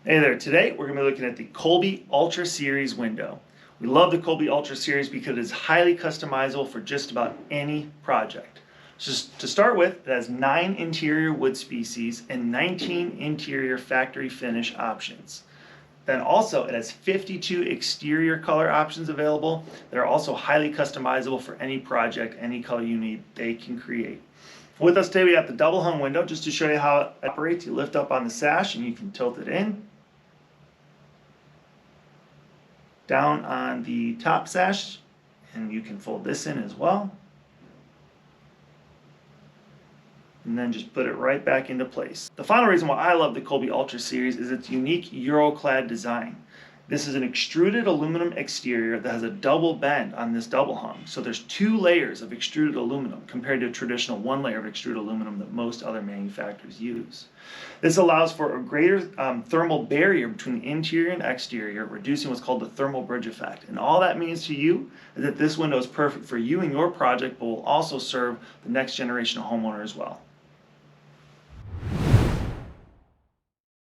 Hey there, today we're going to be looking at the Kolbe Ultra Series window. We love the Kolbe Ultra Series because it is highly customizable for just about any project. Just to start with, it has 9 interior wood species and 19 interior factory finish options. Then also it has 52 exterior color options available that are also highly customizable for any project, any color you need, they can create. With us today we have the double hung window. Just to show you how it operates, you lift up on the sash and you can tilt it in. Down on the top sash, and you can fold this in as well. And then just put it right back into place. The final reason why I love the Kolbe Ultra Series is its unique Euroclad design. This is an extruded aluminum exterior that has a double bend on this double hung. So there's 2 layers of extruded aluminum compared to a traditional 1 layer of extruded aluminum that most other manufacturers use. This allows for a greater thermal barrier between the interior and exterior, reducing what's called the thermal bridge effect. And all that means to you is that this window is perfect for you and your project, but will also serve the next generation of homeowner as well.